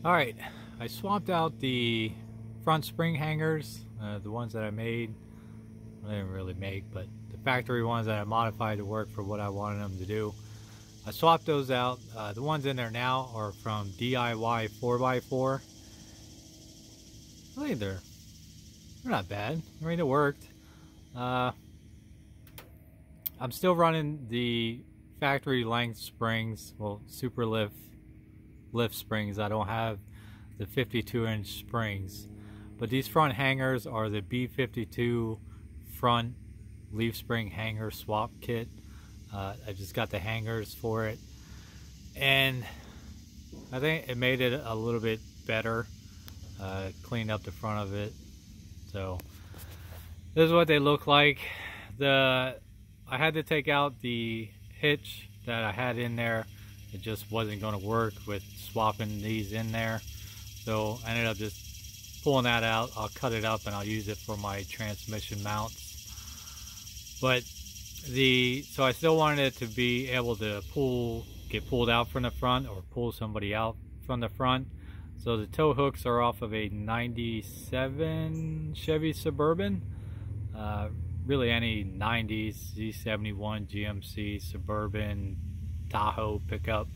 Alright, I swapped out the front spring hangers, the ones that I made. I didn't really make, but the factory ones that I modified to work for what I wanted them to do. I swapped those out. The ones in there now are from DIY4X4. I think they're not bad. I mean, it worked. I'm still running the factory length springs, well, super lift springs. I don't have the 52-inch springs, but these front hangers are the B52 front leaf spring hanger swap kit. I just got the hangers for it, and I think it made it a little bit better. Cleaned up the front of it. So this is what they look like. I had to take out the hitch that I had in there. It just wasn't going to work with swapping these in there, so I ended up just pulling that out. I'll cut it up and I'll use it for my transmission mounts. But so I still wanted it to be able to get pulled out from the front, or pull somebody out from the front. So the tow hooks are off of a 97 Chevy Suburban. Really any 90s, Z71, GMC, Suburban, Tahoe pickup.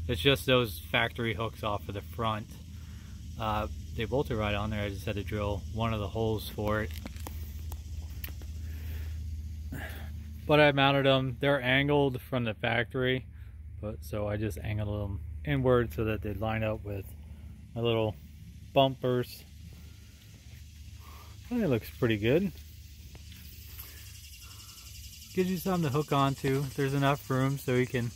It's just those factory hooks off of the front. They bolted right on there. I just had to drill one of the holes for it. But I mounted them. They're angled from the factory, so I just angled them inward so that they'd line up with my little bumpers. I think it looks pretty good. Gives you something to hook onto. There's enough room so you can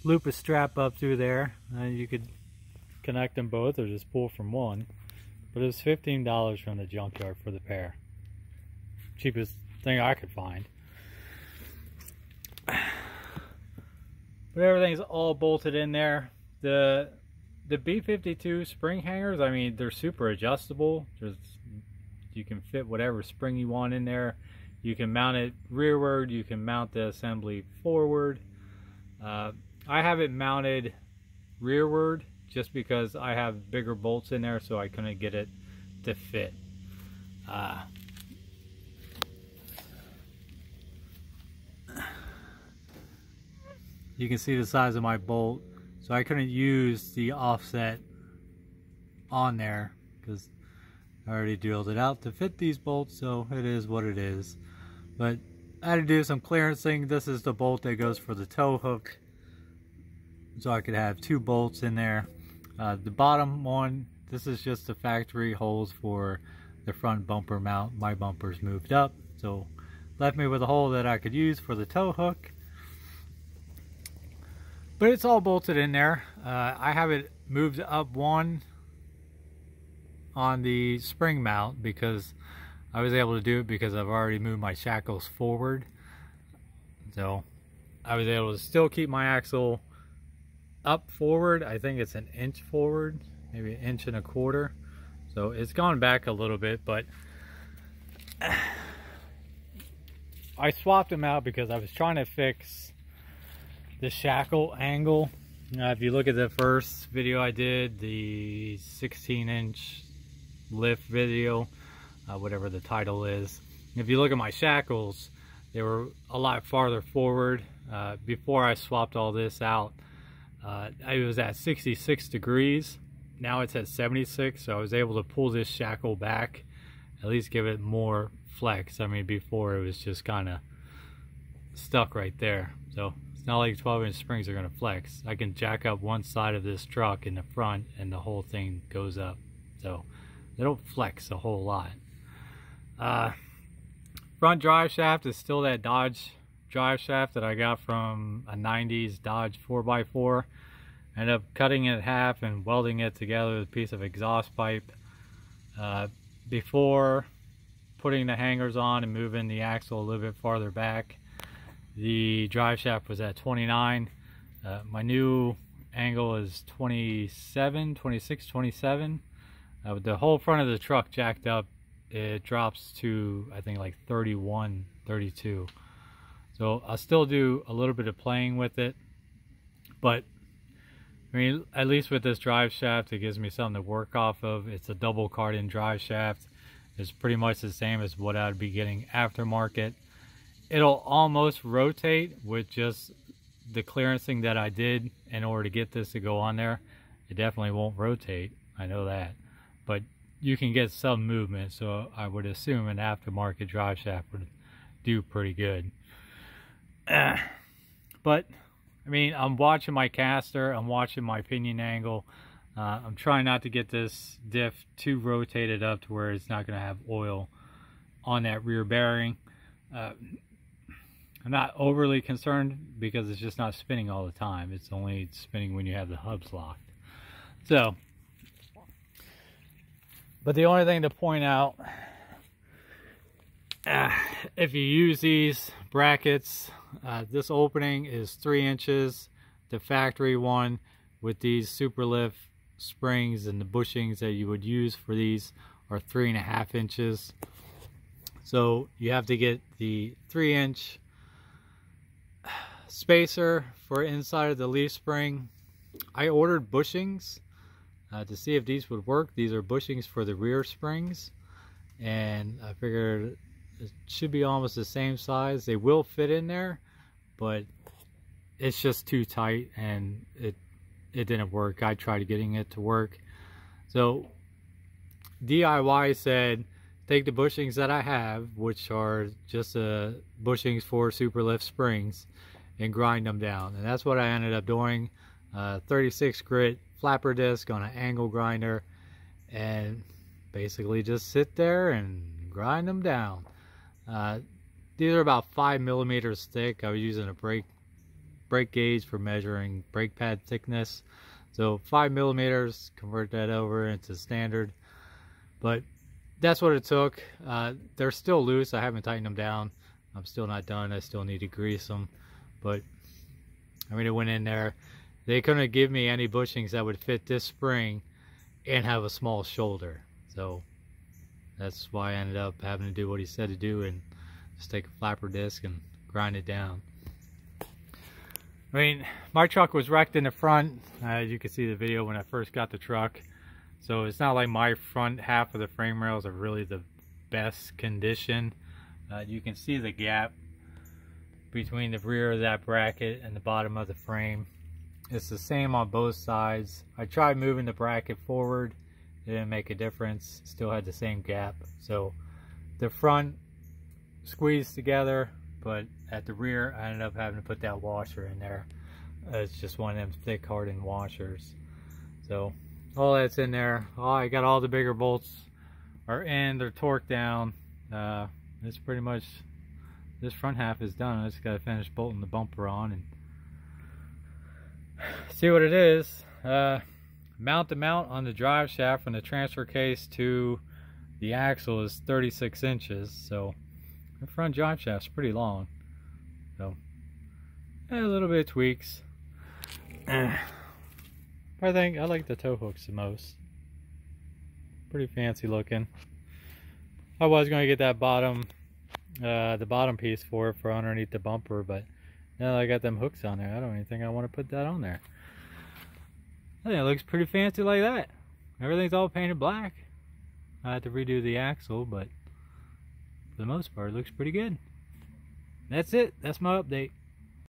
loop a strap up through there, and you could connect them both or just pull from one. But it was $15 from the junkyard for the pair. Cheapest thing I could find. But everything's all bolted in there. The B52 spring hangers, I mean, they're super adjustable. You can fit whatever spring you want in there. You can mount it rearward, you can mount the assembly forward. I have it mounted rearward just because I have bigger bolts in there, so I couldn't get it to fit. You can see the size of my bolt, so I couldn't use the offset on there because I already drilled it out to fit these bolts, so it is what it is. But I had to do some clearancing. This is the bolt that goes for the tow hook, so I could have two bolts in there. The bottom one, this is just the factory holes for the front bumper mount. My bumper's moved up, so left me with a hole that I could use for the tow hook. But it's all bolted in there. I have it moved up one on the spring mount because I was able to do it because I've already moved my shackles forward. So I was able to still keep my axle up forward. I think it's an inch forward, maybe 1.25 inches. So it's gone back a little bit, but I swapped them out because I was trying to fix the shackle angle. If you look at the first video I did, the 16-inch lift video, whatever the title is, if you look at my shackles, they were a lot farther forward. Before I swapped all this out, it was at 66 degrees. Now it's at 76, so I was able to pull this shackle back, at least give it more flex. I mean, before it was just kind of stuck right there. So it's not like 12-inch springs are going to flex. I can jack up one side of this truck in the front and the whole thing goes up. So they don't flex a whole lot. Front drive shaft is still that Dodge drive shaft that I got from a 90s Dodge 4x4. Ended up cutting it in half and welding it together with a piece of exhaust pipe. Before putting the hangers on and moving the axle a little bit farther back, the drive shaft was at 29. My new angle is 27, 26, 27. With the whole front of the truck jacked up, it drops to, I think, like 31, 32. So I'll still do a little bit of playing with it, but I mean, at least with this drive shaft, it gives me something to work off of. It's a double cardan drive shaft. It's pretty much the same as what I'd be getting aftermarket. It'll almost rotate with just the clearancing that I did in order to get this to go on there. It definitely won't rotate, I know that. But you can get some movement, so I would assume an aftermarket drive shaft would do pretty good. But I mean, I'm watching my caster, I'm watching my pinion angle. I'm trying not to get this diff too rotated up to where it's not going to have oil on that rear bearing. I'm not overly concerned because it's just not spinning all the time. It's only spinning when you have the hubs locked. So, but the only thing to point out, if you use these brackets, this opening is 3 inches. The factory one with these super lift springs and the bushings that you would use for these are 3.5 inches. So you have to get the 3-inch spacer for inside of the leaf spring. I ordered bushings to see if these would work. These are bushings for the rear springs, and I figured it should be almost the same size. They will fit in there, but it's just too tight and it didn't work. I tried getting it to work. So DIY said take the bushings that I have, which are just bushings for super lift springs, and grind them down. And that's what I ended up doing. 36 grit flapper disc on an angle grinder, and basically just sit there and grind them down. These are about 5 millimeters thick. I was using a brake gauge for measuring brake pad thickness. So 5 millimeters, convert that over into standard. But that's what it took. They're still loose. I haven't tightened them down. I'm still not done. I still need to grease them. But I mean, it went in there. They couldn't give me any bushings that would fit this spring and have a small shoulder. So that's why I ended up having to do what he said to do and just take a flapper disc and grind it down. I mean, my truck was wrecked in the front. You can see the video when I first got the truck. So it's not like my front half of the frame rails are really the best condition. You can see the gap between the rear of that bracket and the bottom of the frame. It's the same on both sides. I tried moving the bracket forward. It didn't make a difference. Still had the same gap. So the front squeezed together, but at the rear I ended up having to put that washer in there. It's just one of them thick hardened washers. So all that's in there. Oh, I got all the bigger bolts are in. They're torqued down. It's pretty much, this front half is done. I just got to finish bolting the bumper on and see what it is. Mount to mount on the drive shaft from the transfer case to the axle is 36 inches. So the front drive shaft's pretty long. So a little bit of tweaks. I think I like the tow hooks the most. Pretty fancy looking. I was going to get that the bottom piece for underneath the bumper, but now that I got them hooks on there, I don't even think I want to put that on there. I think it looks pretty fancy like that. Everything's all painted black. I had to redo the axle, but for the most part it looks pretty good. That's it. That's my update.